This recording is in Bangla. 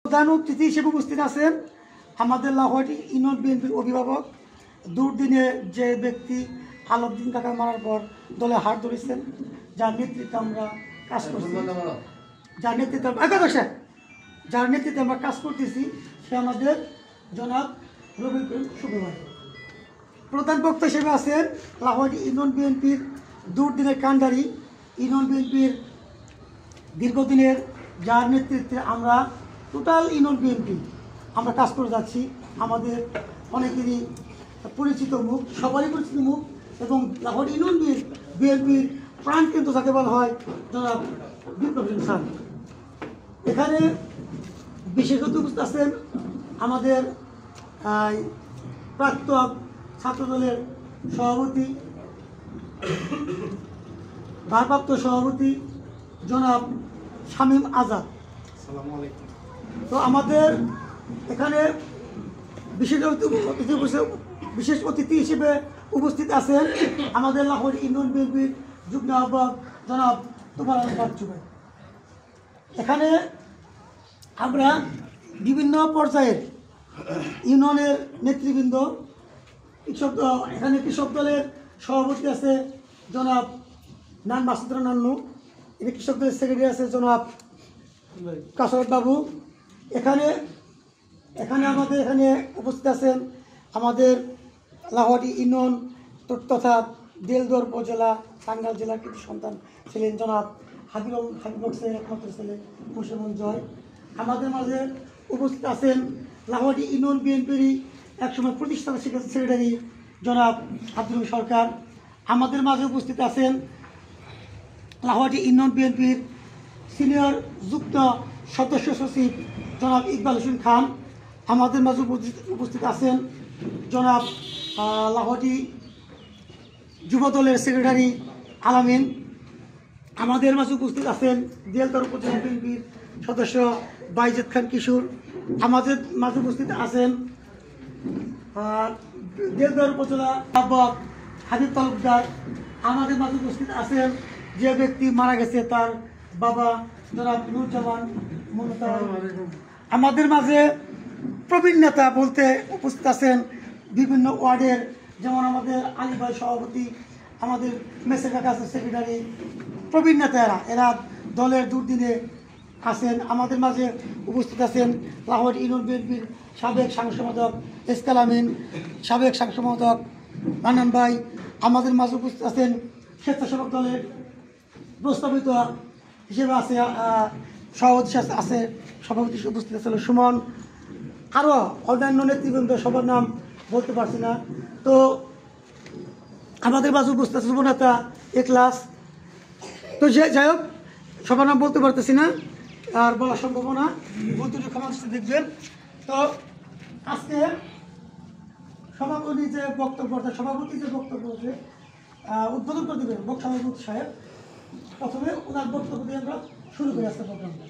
প্রধান অতিথি হিসেবে উপস্থিত আছেন আমাদের লাহোয়াটি ইউনিয়ন বিএনপির অভিভাবক, দুর্দিনে যে ব্যক্তি আলাউদ্দিন কাকা মারার পর দলে হাত ধরেছেন, যার নেতৃত্বে আমরা কাজ করছি, যার নেতৃত্বে আমরা কাজ করতেছি, সে আমাদের জনাব রবিউল করিম শুভ ভাই। প্রধান বক্তা হিসেবে আছেন লাহোয়াটি ইউনিয়ন বিএনপির দুর্দিনের কান্ডারি, ইউনিয়ন বিএনপির দীর্ঘদিনের, যার নেতৃত্বে আমরা টোটাল ইউনিয়ন বিএনপি আমরা কাজ করে যাচ্ছি। আমাদের অনেকেরই পরিচিত মুখ, সবারই পরিচিত মুখ, এবং লাহোয়াটি ইউনিয়ন বিএনপির প্রাণকেন্দ্র যাকে বলা হয় জনাব বিপ্লব হোসেন খান। এখানে বিশেষ অতিথি উপস্থিত আছেন আমাদের প্রাক্তন ছাত্রদলের সভাপতি, ভারপ্রাপ্ত সভাপতি জনাব শামীম আজাদ। তো আমাদের এখানে বিশেষ অতিথি হিসেবে উপস্থিত আছেন আমাদের লাহোয়াটি ইউনিয়ন বিএনপির যুগ্ম আহ্বায়ক জনাব তোফায়েল আলম বাচ্চু ভাই। এখানে আমরা বিভিন্ন পর্যায়ের ইউনিয়নের নেতৃবৃন্দ, এখানে কৃষক দলের সভাপতি আছে জনাব মাসুদুর নান্নু, এখানে কৃষক দলের সেক্রেটারি আছে জনাব কাসরত বাবু। এখানে আমাদের এখানে উপস্থিত আছেন আমাদের লাহোয়াটি ইউনিয়ন তথা দেলদুয়ার উপজেলা টাঙ্গাইল জেলার কৃতি সন্তান ছিলেন জনাব হাবিব বক্সের একমাত্র ছেলে মুসলমান জয়। আমাদের মাঝে উপস্থিত আছেন লাহোয়াটি ইউনিয়ন বিএনপির একসময় প্রতিষ্ঠাতা সেক্রেটারি জনাব আব্দুল সরকার। আমাদের মাঝে উপস্থিত আছেন লাহোয়াটি ইউনিয়ন বিএনপির সিনিয়র যুক্ত সদস্য সচিব জনাব ইকবাল হোসেন খান। আমাদের মাঝে উপস্থিত আছেন জনাব লাহোয়াটি যুবদলের সেক্রেটারি আলামিন। আমাদের মাঝে উপস্থিত আছেন দেলদুয়ার উপজেলা বিএনপির সদস্য বাইজেদ খান কিশোর। আমাদের মাঝে উপস্থিত আছেন দেলদুয়ার উপজেলা আহ্বায়ক হাবিব তালুকদার। আমাদের মাঝে উপস্থিত আছেন যে ব্যক্তি মারা গেছে তার বাবা জনাব নুরুজ্জামান মমতা। আমাদের মাঝে প্রবীণ নেতা বলতে উপস্থিত আছেন বিভিন্ন ওয়ার্ডের, যেমন আমাদের আলী ভাই সভাপতি, আমাদের মেসের কাকা সেক্রেটারি, প্রবীণ নেতারা, এরা দলের দুর্দিনে আছেন। আমাদের মাঝে উপস্থিত আছেন লাহোয়াটি ইউনিয়ন বিএনপির সাবেক সাংসদ এসকাল আমিন, সাবেক সাংসদ মান্নান ভাই। আমাদের মাঝে উপস্থিত আছেন স্বেচ্ছাসেবক দলের প্রস্তাবিত হিসেবে আছে সভাপতি উপস্থিত আছেন সুমন, আরও অন্যান্য নেতৃবৃন্দ, সবার নাম বলতে পারছি না। তো আমাদের মাঝে উপস্থিত আছে যুবনেতা এক্লাস। তো যাই হোক, সবার নাম বলতে পারতেছি না, আর বলা সম্ভব না, বলতে ক্ষমা দেখবেন। তো আজকে সভাপতি যে বক্তব্য উদ্বোধন করে দেবেন সভাপতি সাহেব। প্রথমে ওনার বক্তব্য দিয়ে আমরা শুরু করি আজকে প্রোগ্রামটা।